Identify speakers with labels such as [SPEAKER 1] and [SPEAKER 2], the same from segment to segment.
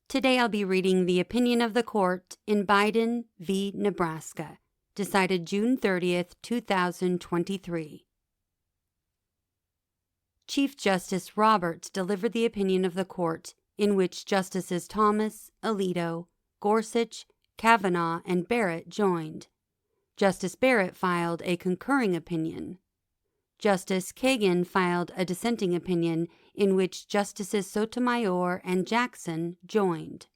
[SPEAKER 1] Today I'll be reading the opinion of the court in Biden v. Nebraska, decided June 30th, 2023. Chief Justice Roberts delivered the opinion of the court in which Justices Thomas, Alito, Gorsuch, Kavanaugh, and Barrett joined. Justice Barrett filed a concurring opinion. Justice Kagan filed a dissenting opinion in which Justices Sotomayor and Jackson joined.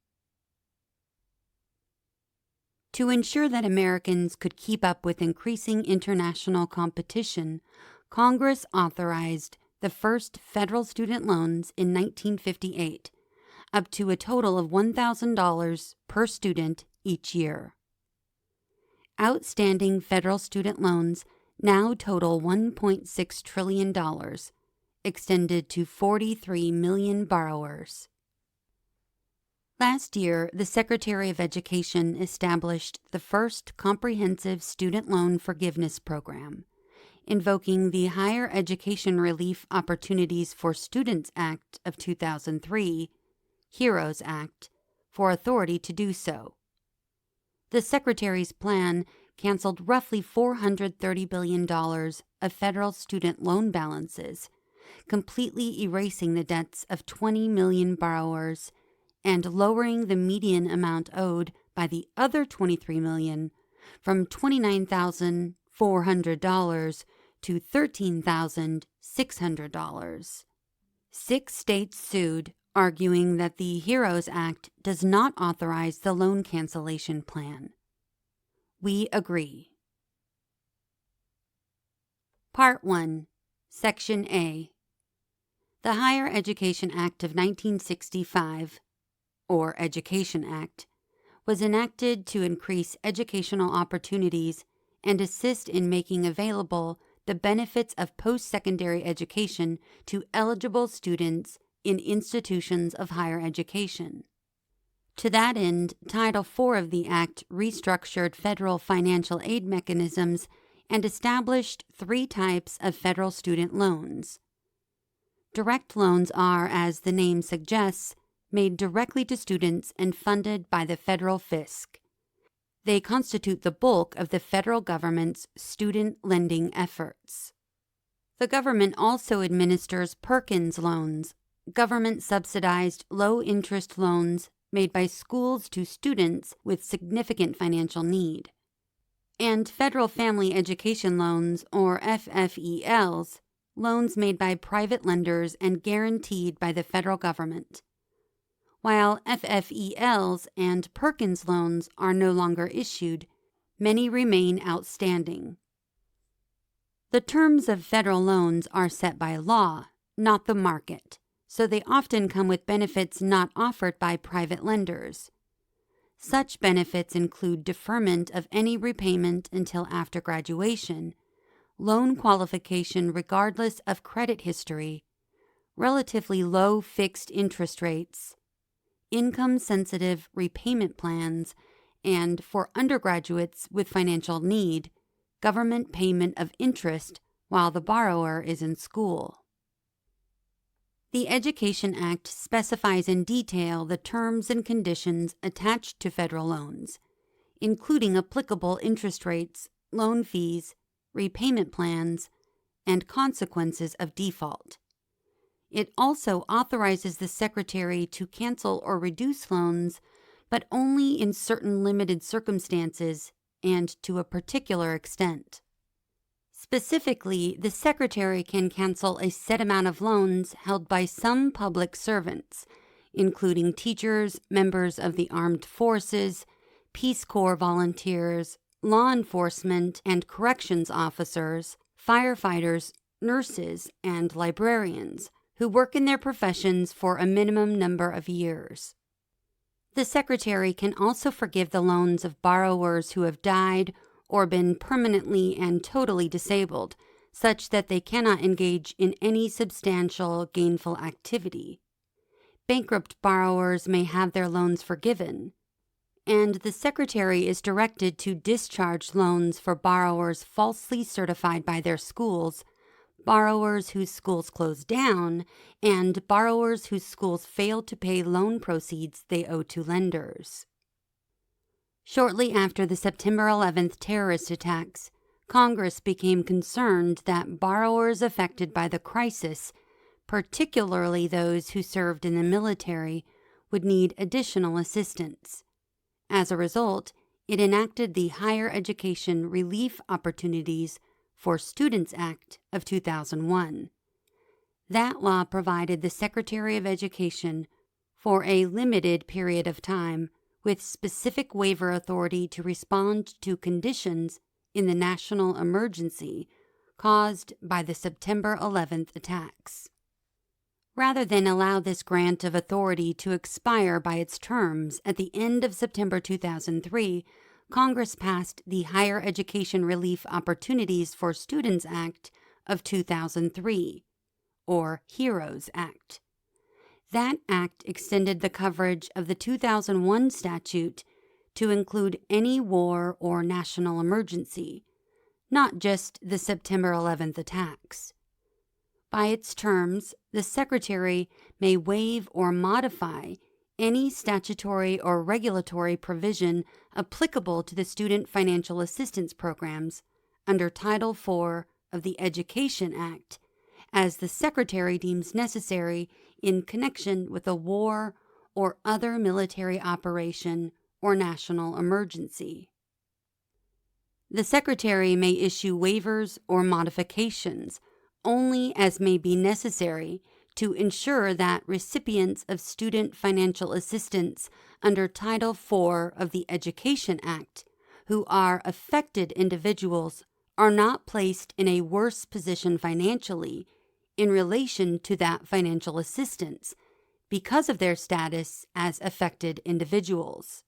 [SPEAKER 1] To ensure that Americans could keep up with increasing international competition, Congress authorized the first federal student loans in 1958, up to a total of $1,000 per student each year. Outstanding federal student loans now total $1.6 trillion, extended to 43 million borrowers. Last year, the Secretary of Education established the first comprehensive student loan forgiveness program, invoking the Higher Education Relief Opportunities for Students Act of 2003, HEROES Act, for authority to do so. The Secretary's plan canceled roughly $430 billion of federal student loan balances, completely erasing the debts of 20 million borrowers and lowering the median amount owed by the other 23 million from $29,400 to $13,600. 6 states sued, arguing that the HEROES Act does not authorize the loan cancellation plan. We agree. Part 1, Section A. The Higher Education Act of 1965, or Education Act, was enacted to increase educational opportunities and assist in making available the benefits of post-secondary education to eligible students in institutions of higher education. To that end, Title IV of the Act restructured federal financial aid mechanisms and established 3 types of federal student loans. Direct loans are, as the name suggests, made directly to students and funded by the federal fisc. They constitute the bulk of the federal government's student lending efforts. The government also administers Perkins loans, government-subsidized low-interest loans made by schools to students with significant financial need, and Federal Family Education Loans, or FFELs, loans made by private lenders and guaranteed by the federal government. While FFELs and Perkins loans are no longer issued, many remain outstanding. The terms of federal loans are set by law, not the market, so they often come with benefits not offered by private lenders. Such benefits include deferment of any repayment until after graduation, loan qualification regardless of credit history, relatively low fixed interest rates, income-sensitive repayment plans, and, for undergraduates with financial need, government payment of interest while the borrower is in school. The Education Act specifies in detail the terms and conditions attached to federal loans, including applicable interest rates, loan fees, repayment plans, and consequences of default. It also authorizes the Secretary to cancel or reduce loans, but only in certain limited circumstances and to a particular extent. Specifically, the Secretary can cancel a set amount of loans held by some public servants, including teachers, members of the armed forces, Peace Corps volunteers, law enforcement and corrections officers, firefighters, nurses, and librarians, who work in their professions for a minimum number of years. The Secretary can also forgive the loans of borrowers who have died or been permanently and totally disabled, such that they cannot engage in any substantial gainful activity. Bankrupt borrowers may have their loans forgiven, and the Secretary is directed to discharge loans for borrowers falsely certified by their schools, borrowers whose schools closed down, and borrowers whose schools failed to pay loan proceeds they owed to lenders. Shortly after the September 11th terrorist attacks, Congress became concerned that borrowers affected by the crisis, particularly those who served in the military, would need additional assistance. As a result, it enacted the Higher Education Relief Opportunities for Students Act of 2001. That law provided the Secretary of Education, for a limited period of time, with specific waiver authority to respond to conditions in the national emergency caused by the September 11th attacks. Rather than allow this grant of authority to expire by its terms at the end of September 2003, Congress passed the Higher Education Relief Opportunities for Students Act of 2003, or HEROES Act. That act extended the coverage of the 2001 statute to include any war or national emergency, not just the September 11th attacks. By its terms, the Secretary may waive or modify any statutory or regulatory provision applicable to the student financial assistance programs under Title IV of the Education Act, as the Secretary deems necessary in connection with a war or other military operation or national emergency. The Secretary may issue waivers or modifications only as may be necessary to ensure that recipients of student financial assistance under Title IV of the Education Act who are affected individuals are not placed in a worse position financially in relation to that financial assistance because of their status as affected individuals.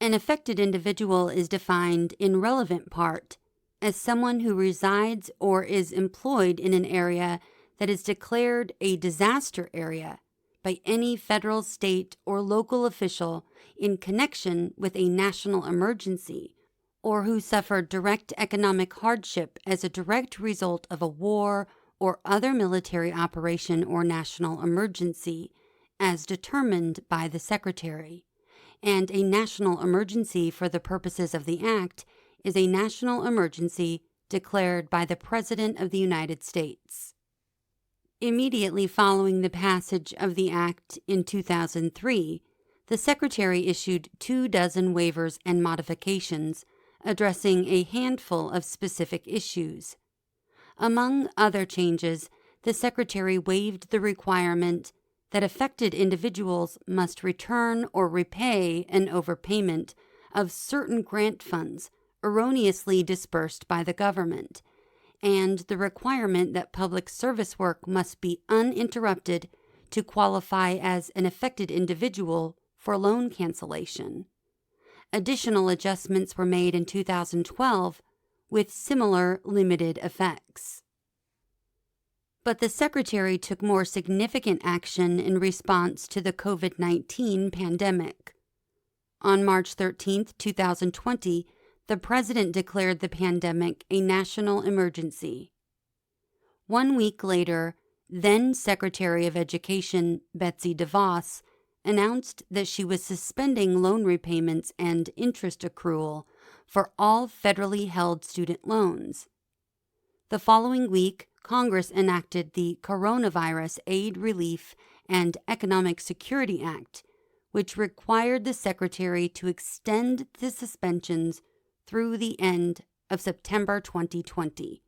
[SPEAKER 1] An affected individual is defined in relevant part as someone who resides or is employed in an area that is declared a disaster area by any federal, state, or local official in connection with a national emergency, or who suffered direct economic hardship as a direct result of a war or other military operation or national emergency, as determined by the Secretary. And a national emergency for the purposes of the Act is a national emergency declared by the President of the United States. Immediately following the passage of the Act in 2003, the Secretary issued 24 waivers and modifications addressing a handful of specific issues. Among other changes, the Secretary waived the requirement that affected individuals must return or repay an overpayment of certain grant funds erroneously dispersed by the government, and the requirement that public service work must be uninterrupted to qualify as an affected individual for loan cancellation. Additional adjustments were made in 2012 with similar limited effects. But the Secretary took more significant action in response to the COVID-19 pandemic. On March 13, 2020, the President declared the pandemic a national emergency. 1 week later, then Secretary of Education Betsy DeVos announced that she was suspending loan repayments and interest accrual for all federally held student loans. The following week, Congress enacted the Coronavirus Aid, Relief, and Economic Security Act, which required the Secretary to extend the suspensions through the end of September 2020.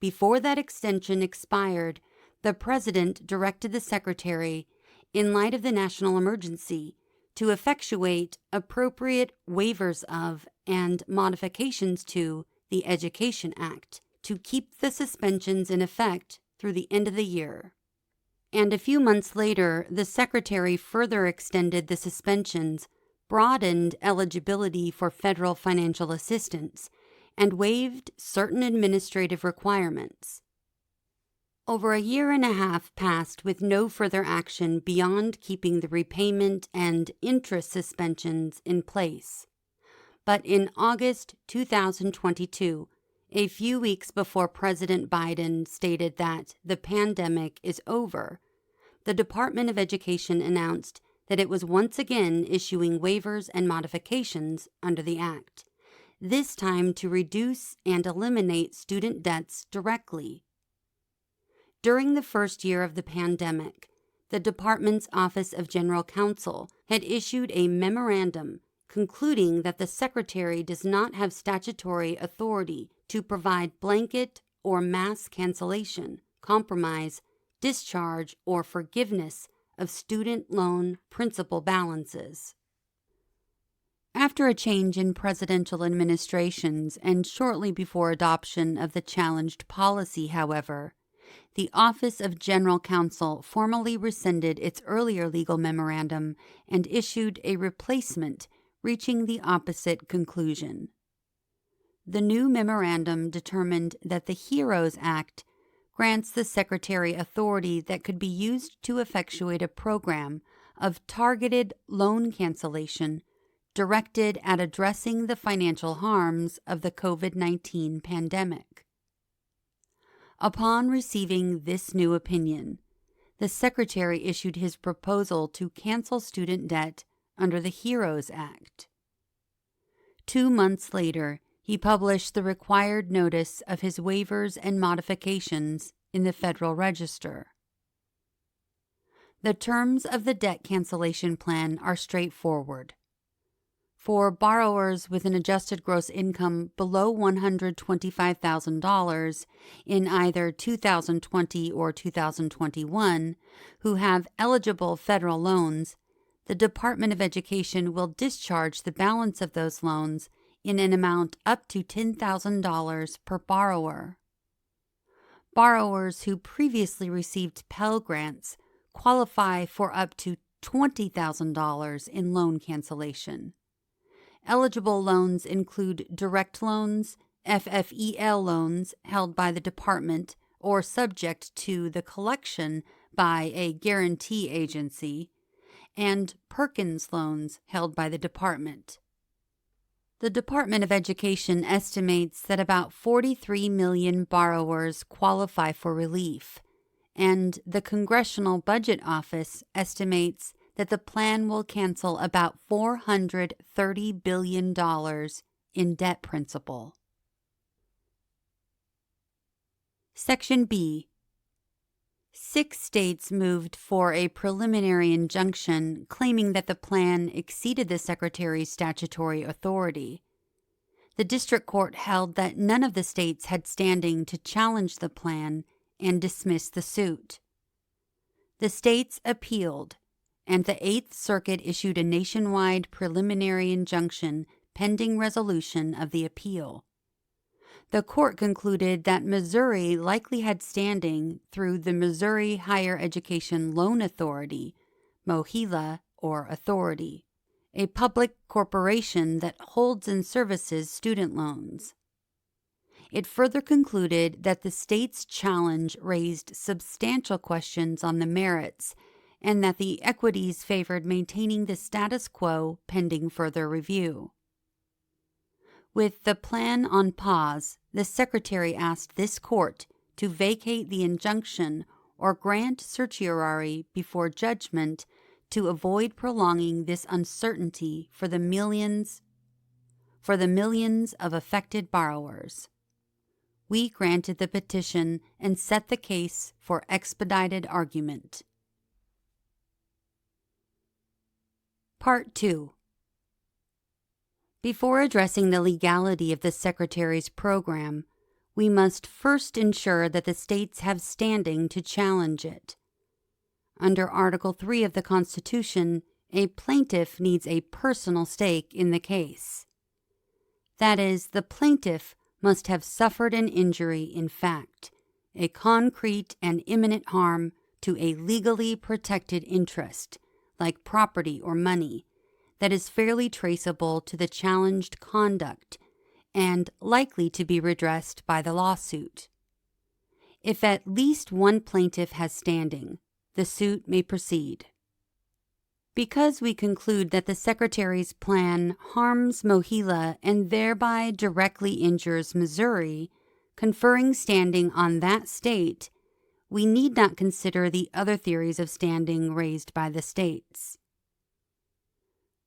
[SPEAKER 1] Before that extension expired, the President directed the Secretary, in light of the national emergency, to effectuate appropriate waivers of and modifications to the Education Act to keep the suspensions in effect through the end of the year. And a few months later, the Secretary further extended the suspensions, broadened eligibility for federal financial assistance, and waived certain administrative requirements. Over a year and a half passed with no further action beyond keeping the repayment and interest suspensions in place. But in August 2022, A few weeks before President Biden stated that the pandemic is over, the Department of Education announced that it was once again issuing waivers and modifications under the Act, this time to reduce and eliminate student debts directly. During the first year of the pandemic, the department's Office of General Counsel had issued a memorandum concluding that the Secretary does not have statutory authority to provide blanket or mass cancellation, compromise, discharge, or forgiveness of student loan principal balances. After a change in presidential administrations and shortly before adoption of the challenged policy, however, the Office of General Counsel formally rescinded its earlier legal memorandum and issued a replacement reaching the opposite conclusion. The new memorandum determined that the HEROES Act grants the Secretary authority that could be used to effectuate a program of targeted loan cancellation directed at addressing the financial harms of the COVID-19 pandemic. Upon receiving this new opinion, the Secretary issued his proposal to cancel student debt under the HEROES Act. 2 months later, he published the required notice of his waivers and modifications in the Federal Register. The terms of the debt cancellation plan are straightforward. For borrowers with an adjusted gross income below $125,000 in either 2020 or 2021 who have eligible federal loans, the Department of Education will discharge the balance of those loans in an amount up to $10,000 per borrower. Borrowers who previously received Pell Grants qualify for up to $20,000 in loan cancellation. Eligible loans include direct loans, FFEL loans held by the department or subject to the collection by a guarantee agency, and Perkins loans held by the department. The Department of Education estimates that about 43 million borrowers qualify for relief, and the Congressional Budget Office estimates that the plan will cancel about $430 billion in debt principal. Section B. 6 states moved for a preliminary injunction claiming that the plan exceeded the Secretary's statutory authority. The district court held that none of the states had standing to challenge the plan and dismissed the suit. The states appealed, and the Eighth Circuit issued a nationwide preliminary injunction pending resolution of the appeal. The court concluded that Missouri likely had standing through the Missouri Higher Education Loan Authority, MOHELA, or Authority, a public corporation that holds and services student loans. It further concluded that the state's challenge raised substantial questions on the merits and that the equities favored maintaining the status quo pending further review. With the plan on pause, the Secretary asked this court to vacate the injunction or grant certiorari before judgment to avoid prolonging this uncertainty for the millions of affected borrowers. We granted the petition and set the case for expedited argument. Part 2. Before addressing the legality of the Secretary's program, we must first ensure that the states have standing to challenge it. Under Article 3 of the Constitution, a plaintiff needs a personal stake in the case. That is, the plaintiff must have suffered an injury in fact, a concrete and imminent harm to a legally protected interest, like property or money, that is fairly traceable to the challenged conduct and likely to be redressed by the lawsuit. If at least one plaintiff has standing, the suit may proceed. Because we conclude that the Secretary's plan harms MOHELA and thereby directly injures Missouri, conferring standing on that state, we need not consider the other theories of standing raised by the states.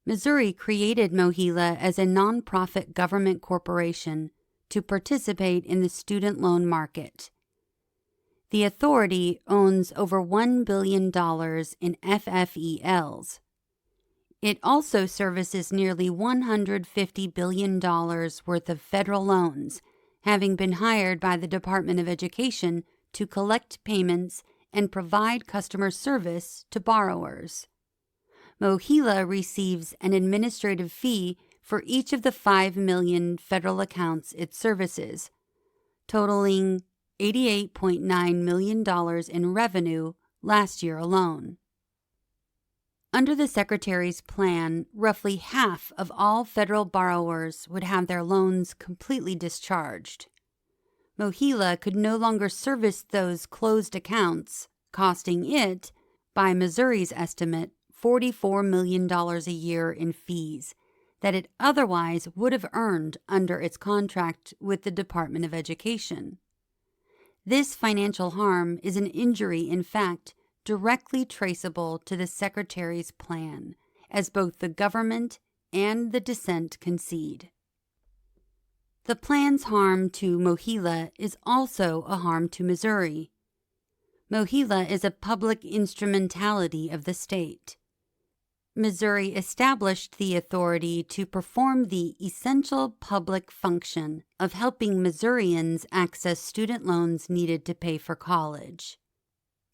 [SPEAKER 1] Missouri created MOHELA as a nonprofit government corporation to participate in the student loan market. The authority owns over $1 billion in FFELs. It also services nearly $150 billion worth of federal loans, having been hired by the Department of Education to collect payments and provide customer service to borrowers. MOHELA receives an administrative fee for each of the 5 million federal accounts it services, totaling $88.9 million in revenue last year alone. Under the Secretary's plan, roughly half of all federal borrowers would have their loans completely discharged. MOHELA could no longer service those closed accounts, costing it, by Missouri's estimate, $44 million a year in fees that it otherwise would have earned under its contract with the Department of Education. This financial harm is an injury, in fact, directly traceable to the Secretary's plan, as both the government and the dissent concede. The plan's harm to MOHELA is also a harm to Missouri. MOHELA is a public instrumentality of the state. Missouri established the authority to perform the essential public function of helping Missourians access student loans needed to pay for college.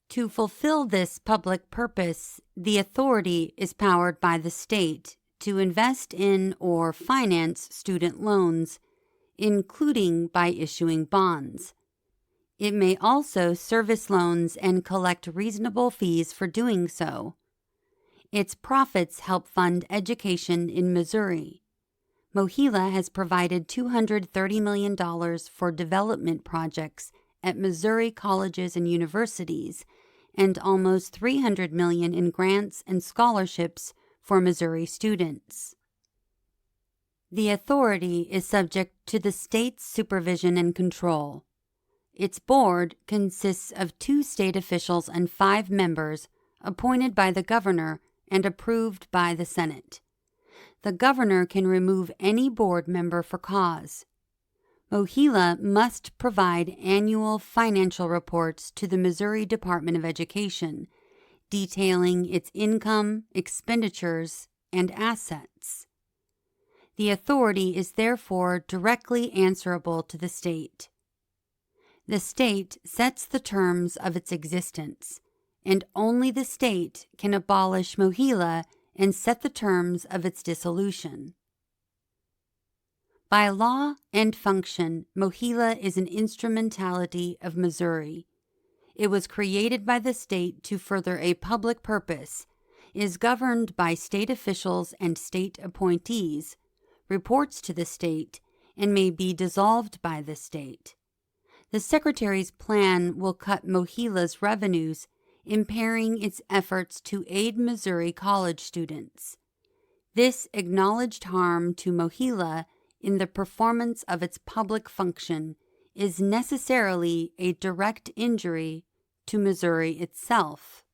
[SPEAKER 1] To fulfill this public purpose, the authority is powered by the state to invest in or finance student loans, including by issuing bonds. It may also service loans and collect reasonable fees for doing so. Its profits help fund education in Missouri. MOHELA has provided $230 million for development projects at Missouri colleges and universities, and almost $300 million in grants and scholarships for Missouri students. The authority is subject to the state's supervision and control. Its board consists of 2 state officials and 5 members appointed by the governor and approved by the Senate. The governor can remove any board member for cause. MOHELA must provide annual financial reports to the Missouri Department of Education, detailing its income, expenditures, and assets. The authority is therefore directly answerable to the state. The state sets the terms of its existence, and only the state can abolish MOHELA and set the terms of its dissolution. By law and function, MOHELA is an instrumentality of Missouri. It was created by the state to further a public purpose, is governed by state officials and state appointees, reports to the state, and may be dissolved by the state. The Secretary's plan will cut MOHELA's revenues, impairing its efforts to aid Missouri college students. This acknowledged harm to MOHELA in the performance of its public function is necessarily a direct injury to Missouri itself.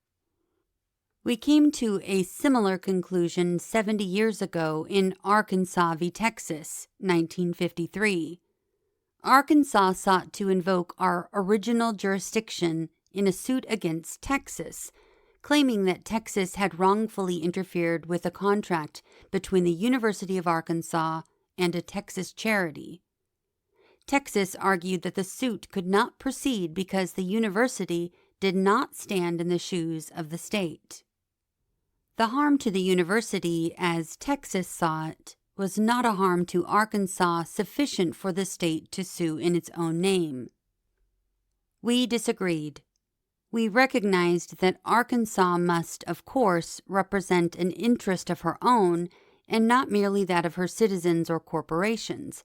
[SPEAKER 1] We came to a similar conclusion 70 years ago in Arkansas v. Texas, 1953. Arkansas sought to invoke our original jurisdiction in a suit against Texas, claiming that Texas had wrongfully interfered with a contract between the University of Arkansas and a Texas charity. Texas argued that the suit could not proceed because the university did not stand in the shoes of the state. The harm to the university, as Texas saw it, was not a harm to Arkansas sufficient for the state to sue in its own name. We disagreed. We recognized that Arkansas must, of course, represent an interest of her own and not merely that of her citizens or corporations,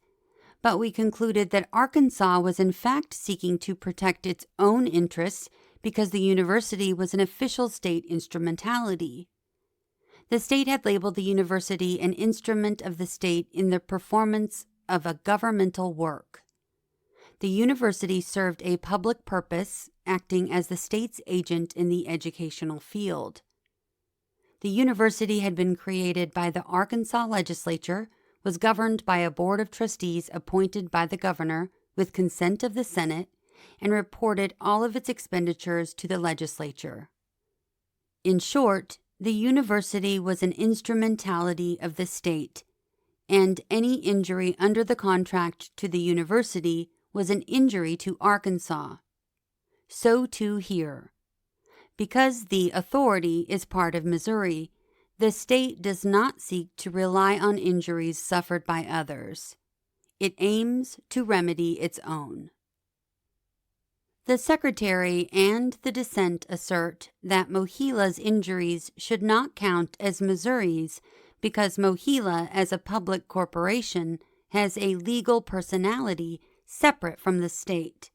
[SPEAKER 1] but we concluded that Arkansas was in fact seeking to protect its own interests because the university was an official state instrumentality. The state had labeled the university an instrument of the state in the performance of a governmental work. The university served a public purpose, acting as the state's agent in the educational field. The university had been created by the Arkansas legislature, was governed by a board of trustees appointed by the governor with consent of the Senate, and reported all of its expenditures to the legislature. In short, the university was an instrumentality of the state, and any injury under the contract to the university was an injury to Arkansas. So too here. Because the authority is part of Missouri, the state does not seek to rely on injuries suffered by others. It aims to remedy its own. The Secretary and the dissent assert that Mohila's injuries should not count as Missouri's because Mohila, as a public corporation, has a legal personality separate from the state.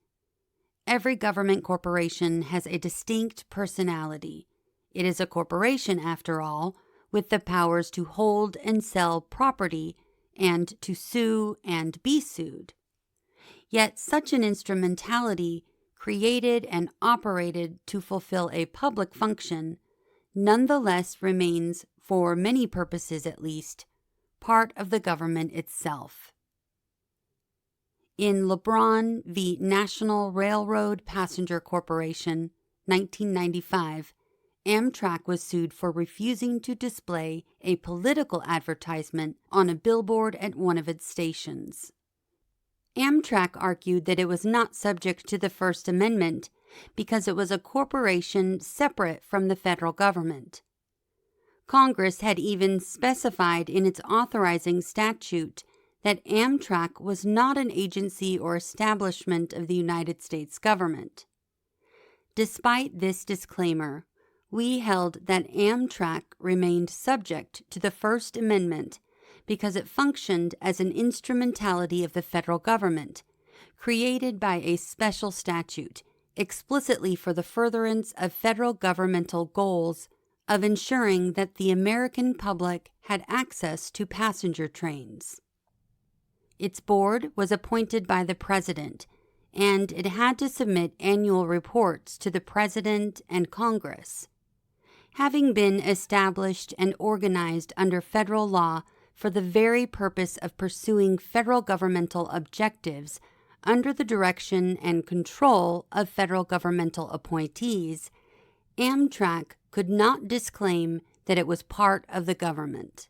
[SPEAKER 1] Every government corporation has a distinct personality. It is a corporation, after all, with the powers to hold and sell property and to sue and be sued. Yet such an instrumentality, created and operated to fulfill a public function, nonetheless remains, for many purposes at least, part of the government itself. In LeBron v. National Railroad Passenger Corporation, 1995, Amtrak was sued for refusing to display a political advertisement on a billboard at one of its stations. Amtrak argued that it was not subject to the First Amendment because it was a corporation separate from the federal government. Congress had even specified in its authorizing statute that Amtrak was not an agency or establishment of the United States government. Despite this disclaimer, we held that Amtrak remained subject to the First Amendment because it functioned as an instrumentality of the federal government, created by a special statute explicitly for the furtherance of federal governmental goals of ensuring that the American public had access to passenger trains. Its board was appointed by the President, and it had to submit annual reports to the President and Congress. Having been established and organized under federal law for the very purpose of pursuing federal governmental objectives under the direction and control of federal governmental appointees, Amtrak could not disclaim that it was part of the government.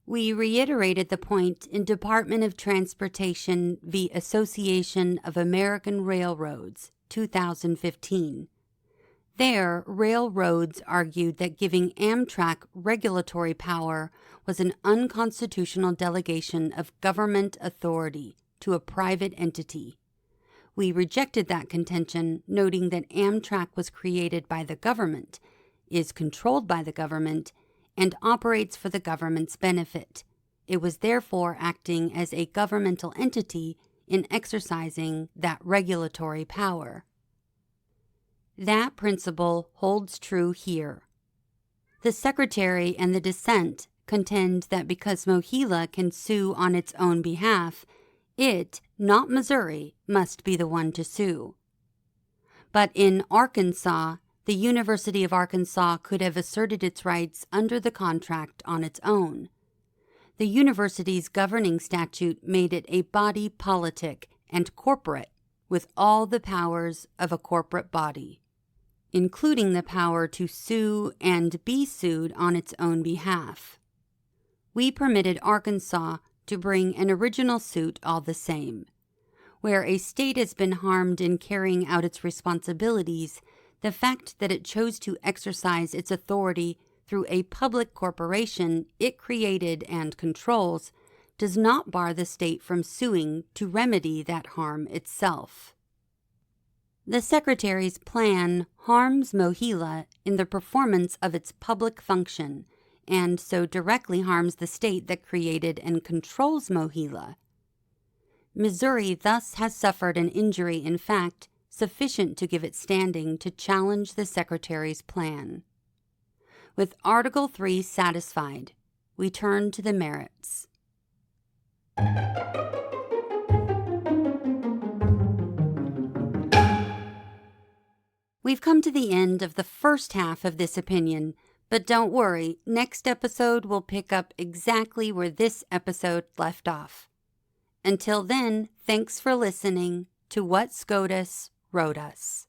[SPEAKER 1] We reiterated the point in Department of Transportation v. Association of American Railroads, 2015. There, railroads argued that giving Amtrak regulatory power was an unconstitutional delegation of government authority to a private entity. We rejected that contention, noting that Amtrak was created by the government, is controlled by the government, and operates for the government's benefit. It was therefore acting as a governmental entity in exercising that regulatory power. That principle holds true here. The Secretary and the dissent contend that because Mohila can sue on its own behalf, it, not Missouri, must be the one to sue. But in Arkansas, the University of Arkansas could have asserted its rights under the contract on its own. The university's governing statute made it a body politic and corporate with all the powers of a corporate body, including the power to sue and be sued on its own behalf. We permitted Arkansas to bring an original suit all the same. Where a state has been harmed in carrying out its responsibilities, the fact that it chose to exercise its authority through a public corporation it created and controls does not bar the state from suing to remedy that harm itself. The Secretary's plan harms Mohila in the performance of its public function, and so directly harms the state that created and controls Mohila. Missouri thus has suffered an injury in fact sufficient to give it standing to challenge the Secretary's plan. With Article 3 satisfied, we turn to the merits. We've come to the end of the first half of this opinion, but don't worry, next episode will pick up exactly where this episode left off. Until then, thanks for listening to What SCOTUS Wrote Us.